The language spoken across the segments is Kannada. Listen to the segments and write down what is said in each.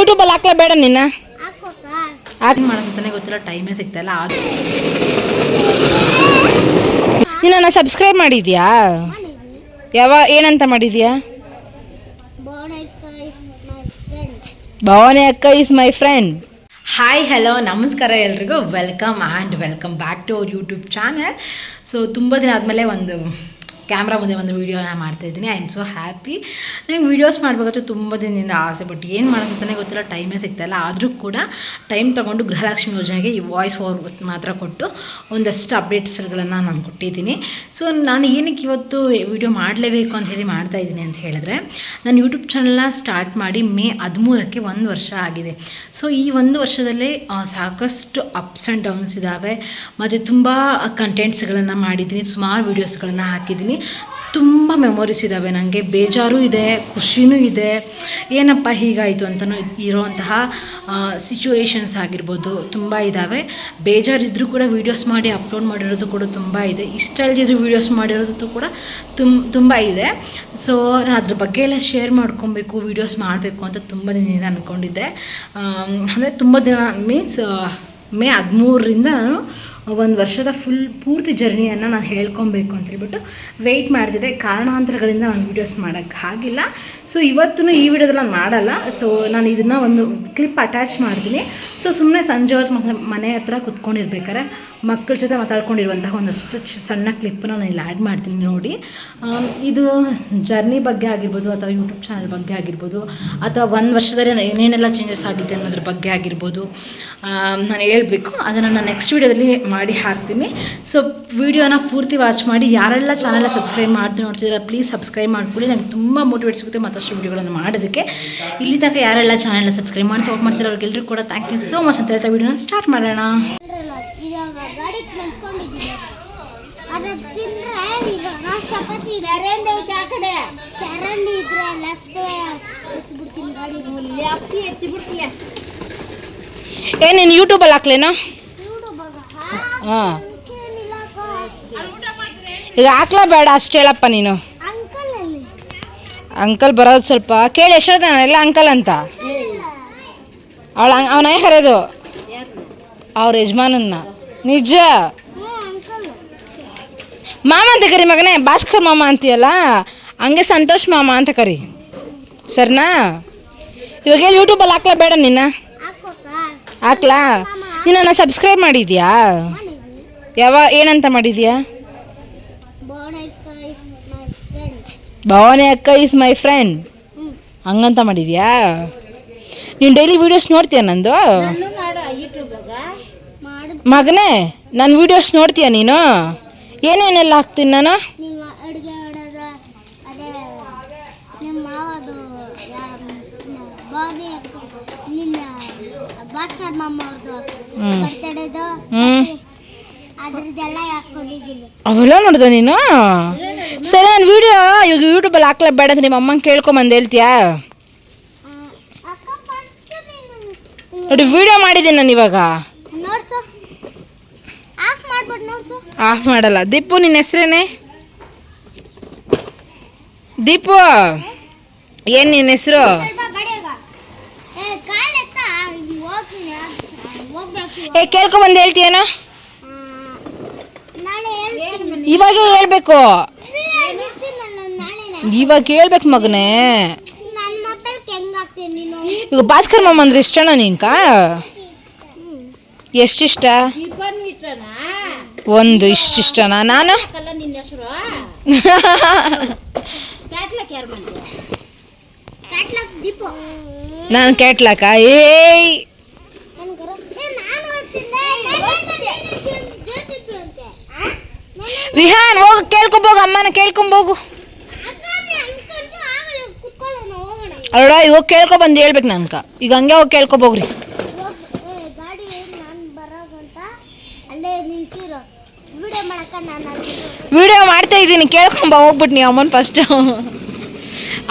ಯೂಟ್ಯೂಬಲ್ಲಿ ಹಾಕ್ಲಾ ಬೇಡ ನಿನ್ನ ಹಾಕಿ ಮಾಡೋದಂತಾನೆ ಗೊತ್ತಿಲ್ಲ, ಟೈಮೇ ಸಿಗ್ತಾಯಿಲ್ಲ. ಅದು ನೀನು ಸಬ್ಸ್ಕ್ರೈಬ್ ಮಾಡಿದ್ಯಾ? ಏನಂತ ಮಾಡಿದ್ಯಾ? ಭವಾನಿ ಅಕ್ಕ is my friend. Hi hello ನಮಸ್ಕಾರ ಎಲ್ರಿಗೂ, welcome back to our YouTube channel. So ತುಂಬ ದಿನ ಆದಮೇಲೆ ಒಂದು ಕ್ಯಾಮ್ರಾ ಮುಂದೆ ಒಂದು ವೀಡಿಯೋನ ಮಾಡ್ತಾಯಿದ್ದೀನಿ. I am so happy. ನನಗೆ ವೀಡಿಯೋಸ್ ಮಾಡಬೇಕಂತ ತುಂಬ ದಿನದಿಂದ ಆಸೆ, ಬಟ್ ಏನು ಮಾಡೋದಂತಲೇ ಗೊತ್ತಿಲ್ಲ, ಟೈಮೇ ಸಿಗ್ತಾಯಿಲ್ಲ. ಆದರೂ ಕೂಡ ಟೈಮ್ ತೊಗೊಂಡು ಗೃಹಲಕ್ಷ್ಮಿ ಯೋಜನೆಗೆ ಈ ವಾಯ್ಸ್ ಓವರ್ ಮಾತ್ರ ಕೊಟ್ಟು ಒಂದಷ್ಟು ಅಪ್ಡೇಟ್ಸ್ಗಳನ್ನು ನಾನು ಕೊಟ್ಟಿದ್ದೀನಿ. ಸೊ ನಾನು ಏನಕ್ಕೆ ಇವತ್ತು ವೀಡಿಯೋ ಮಾಡಲೇಬೇಕು ಅಂತ ಹೇಳಿ ಮಾಡ್ತಾಯಿದ್ದೀನಿ ಅಂತ ಹೇಳಿದ್ರೆ, ನಾನು ಯೂಟ್ಯೂಬ್ ಚಾನಲ್ನ ಸ್ಟಾರ್ಟ್ ಮಾಡಿ ಮೇ 13ಕ್ಕೆ 1 ವರ್ಷ ಆಗಿದೆ. ಸೊ ಈ 1 ವರ್ಷದಲ್ಲೇ ಸಾಕಷ್ಟು ಅಪ್ಸ್ ಆ್ಯಂಡ್ ಡೌನ್ಸ್ ಇದ್ದಾವೆ, ಮತ್ತು ತುಂಬ ಕಂಟೆಂಟ್ಸ್ಗಳನ್ನು ಮಾಡಿದ್ದೀನಿ, ಸುಮಾರು ವೀಡಿಯೋಸ್ಗಳನ್ನು ಹಾಕಿದ್ದೀನಿ. ತುಂಬ ಮೆಮೊರೀಸ್ ಇದ್ದಾವೆ ನನಗೆ, ಬೇಜಾರು ಇದೆ, ಖುಷಿನೂ ಇದೆ. ಏನಪ್ಪ ಹೀಗಾಯಿತು ಅಂತಲೂ ಇರೋವಂತಹ ಸಿಚುವೇಶನ್ಸ್ ಆಗಿರ್ಬೋದು ತುಂಬ ಇದ್ದಾವೆ. ಬೇಜಾರಿದ್ದರೂ ಕೂಡ ವೀಡಿಯೋಸ್ ಮಾಡಿ ಅಪ್ಲೋಡ್ ಮಾಡಿರೋದು ಕೂಡ ತುಂಬ ಇದೆ, ಇಷ್ಟ ಇಲ್ದಿದ್ರು ವೀಡಿಯೋಸ್ ಮಾಡಿರೋದು ಕೂಡ ತುಂಬ ಇದೆ. ಸೊ ನಾನು ಅದ್ರ ಬಗ್ಗೆ ಎಲ್ಲ ಶೇರ್ ಮಾಡ್ಕೊಬೇಕು, ವೀಡಿಯೋಸ್ ಮಾಡಬೇಕು ಅಂತ ತುಂಬ ದಿನದಿಂದ ಅಂದ್ಕೊಂಡಿದ್ದೆ. ಅಂದರೆ ತುಂಬ ದಿನ ಮೀನ್ಸ್ ಮೇ 13ರಿಂದ ನಾನು 1 ವರ್ಷದ ಪೂರ್ತಿ ಜರ್ನಿಯನ್ನು ನಾನು ಹೇಳ್ಕೊಬೇಕು ಅಂತ ಹೇಳ್ಬಿಟ್ಟು ವೆಯ್ಟ್ ಮಾಡ್ತಿದ್ದೆ. ಕಾರಣಾಂತರಗಳಿಂದ ನಾನು ವೀಡಿಯೋಸ್ ಮಾಡೋಕ್ಕಾಗಿಲ್ಲ. ಸೊ ಇವತ್ತೂ ಈ ವಿಡಿಯೋದಲ್ಲಿ ನಾನು ಮಾಡಲ್ಲ. ಸೊ ನಾನು ಇದನ್ನು ಒಂದು ಕ್ಲಿಪ್ ಅಟ್ಯಾಚ್ ಮಾಡ್ತೀನಿ. ಸೊ ಸುಮ್ಮನೆ ಸಂಜೆ ಹೊತ್ತು ಮನೆ ಹತ್ರ ಕುತ್ಕೊಂಡಿರ್ಬೇಕಾದ್ರೆ ಮಕ್ಕಳ ಜೊತೆ ಮಾತಾಡ್ಕೊಂಡಿರುವಂತಹ ಒಂದಷ್ಟು ಸಣ್ಣ ಕ್ಲಿಪ್ಪನ್ನು ನಾನು ಇಲ್ಲಿ ಆ್ಯಡ್ ಮಾಡ್ತೀನಿ ನೋಡಿ. ಇದು ಜರ್ನಿ ಬಗ್ಗೆ ಆಗಿರ್ಬೋದು, ಅಥವಾ ಯೂಟ್ಯೂಬ್ ಚಾನಲ್ ಬಗ್ಗೆ ಆಗಿರ್ಬೋದು, ಅಥವಾ 1 ವರ್ಷದಲ್ಲಿ ಏನೇನೆಲ್ಲ ಚೇಂಜಸ್ ಆಗಿದೆ ಅನ್ನೋದ್ರ ಬಗ್ಗೆ ಆಗಿರ್ಬೋದು ನಾನು ಹೇಳಬೇಕು. ಅದನ್ನು ನಾನು ನೆಕ್ಸ್ಟ್ ವೀಡಿಯೋದಲ್ಲಿ ಮಾಡಿ ಹಾಕ್ತೀನಿ. ಸೊ ವಿಡಿಯೋನ ಪೂರ್ತಿ ವಾಚ್ ಮಾಡಿ. ಯಾರೆಲ್ಲ ಚಾನಲ್ನ ಸಬ್ಸ್ಕ್ರೈಬ್ ಮಾಡ್ತೀನಿ ನೋಡ್ತಿದ್ದೀರಾ, ಪ್ಲೀಸ್ ಸಬ್ಸ್ಕ್ರೈಬ್ ಮಾಡ್ಕೊಳ್ಳಿ. ನನಗೆ ತುಂಬ ಮೋಟಿವೇಟ್ ಸಿಗುತ್ತೆ ಮತ್ತಷ್ಟು ವೀಡಿಯೋಗಳನ್ನು ಮಾಡೋದಕ್ಕೆ. ಇಲ್ಲಿ ತನಕ ಯಾರೆಲ್ಲ ಚಾನಲ್ನ ಸಬ್ಸ್ಕ್ರೈಬ್ ಮಾಡಿ ಸಪೋರ್ಟ್ ಮಾಡ್ತಿರೋ ಅವ್ರಿಗೆಲ್ಲರೂ ಕೂಡ ಥ್ಯಾಂಕ್ ಯು ಸೋ ಮಚ್ ಅಂತ ಹೇಳ್ತಾ ವೀಡಿಯೋನ ಸ್ಟಾರ್ಟ್ ಮಾಡೋಣ. ನೀನು ಯೂಟ್ಯೂಬಲ್ಲಿ ಹಾಕ್ಲೇನೋ? ಹಾಂ, ಈಗ ಹಾಕ್ಲಾ ಬೇಡ ಅಷ್ಟು ಹೇಳಪ್ಪ ನೀನು. ಅಂಕಲ್ ಬರೋದು ಸ್ವಲ್ಪ ಕೇಳಿ, ಎಷ್ಟೊತ್ತ ಎಲ್ಲ ಅಂಕಲ್ ಅಂತ ಅವನ ಕರೆಯೋದು ಅವ್ರ ಯಜಮಾನನ್ನ. ನಿಜ ಮಾಮ ಅಂತ ಕರಿ ಮಗನೇ, ಭಾಸ್ಕರ್ ಮಾಮ ಅಂತೀಯಲ್ಲ ಹಂಗೆ ಸಂತೋಷ್ ಮಾಮ ಅಂತ ಕರಿ, ಸರಿನಾ? ಇವಾಗ ಯೂಟ್ಯೂಬಲ್ಲಿ ಹಾಕ್ಲಾ ಬೇಡ ನಿನ್ನ? ಹಾಕ್ಲಾ? ನೀನು ಸಬ್ಸ್ಕ್ರೈಬ್ ಮಾಡಿದ್ಯಾ? ಏನಂತ ಮಾಡಿದ್ಯಾ? ಭವಾನಿ ಅಕ್ಕ ಈಸ್ ಮೈ ಫ್ರೆಂಡ್ ಹಂಗಂತ ಮಾಡಿದ್ಯಾ? ನೀನು ಡೈಲಿ ವೀಡಿಯೋಸ್ ನೋಡ್ತೀಯ ನಂದು ಮಗನೇ? ನನ್ನ ವೀಡಿಯೋಸ್ ನೋಡ್ತೀಯ ನೀನು? ಏನೇನೆಲ್ಲ ಹಾಕ್ತೀನಿ ನಾನು? ಅವೆಲ್ಲ ನೋಡ್ದ ನೀನು? ಸರಿ, ನಾನು ವೀಡಿಯೋ ಇವಾಗ ಯೂಟ್ಯೂಬಲ್ಲಿ ಹಾಕ್ಲಾ ಬೇಡ ಅಂತ ನಿಮ್ಮ ಅಮ್ಮಂಗೆ ಕೇಳ್ಕೊಂಬಂದು ಹೇಳ್ತೀಯಾ? ನೋಡಿ ವೀಡಿಯೋ ಮಾಡಿದ್ದೀನಿ ನಾನು ಇವಾಗ. ಆಫ್ ಮಾಡಲ್ಲ. ದೀಪು ನಿನ್ನ ಹೆಸ್ರೇನೆ? ದೀಪು ಏನು ನಿನ್ನ ಹೆಸರು? ಕೇಳ್ಕೊಂಬಂದು ಹೇಳ್ತೀಯೇನೋ? ಇವಾಗ ಹೇಳ್ಬೇಕು, ಇವಾಗ ಹೇಳ್ಬೇಕು ಮಗನೇ. ಈಗ ಭಾಸ್ಕರ್ ಮಾಮ ಅಂದ್ರೆ ಇಷ್ಟನಾ ನಿನ್ಕ? ಎಷ್ಟಿಷ್ಟ? ಒಂದು ಇಷ್ಟಿಷ್ಟನಾ? ನಾನು ನಾನು ಕ್ಯಾಟ್ಲಾಕ? ಏಯ್ ರಿಹಾನ್ ಹೋಗು, ಕೇಳ್ಕೊಂಬೋಗು, ಅಮ್ಮನ ಕೇಳ್ಕೊಂಬೋಗು. ಅಲ್ಲ ಈಗ ಕೇಳ್ಕೊಬಂದು ಹೇಳ್ಬೇಕು ನನ್ಕ. ಈಗ ಹಂಗೆ ಹೋಗಿ ಕೇಳ್ಕೊಬೋಗ್ರಿ. ವಿಡಿಯೋ ಮಾಡ್ತಾ ಇದ್ದೀನಿ, ಕೇಳ್ಕೊಂಬ ಹೋಗ್ಬಿಟ್ಟು ನೀವು ಅಮ್ಮನ ಫಸ್ಟ್.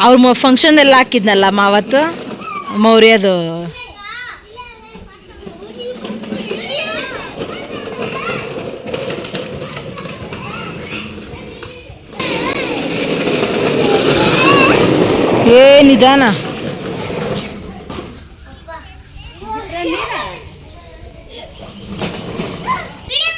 ಅವ್ರ ಫಂಕ್ಷನ್ದೆಲ್ಲ ಹಾಕಿದ್ನಲ್ಲ ಮಾವತ್ತು ಮೌರ್ಯದು. ನಿಧಾನ ನೀವೇ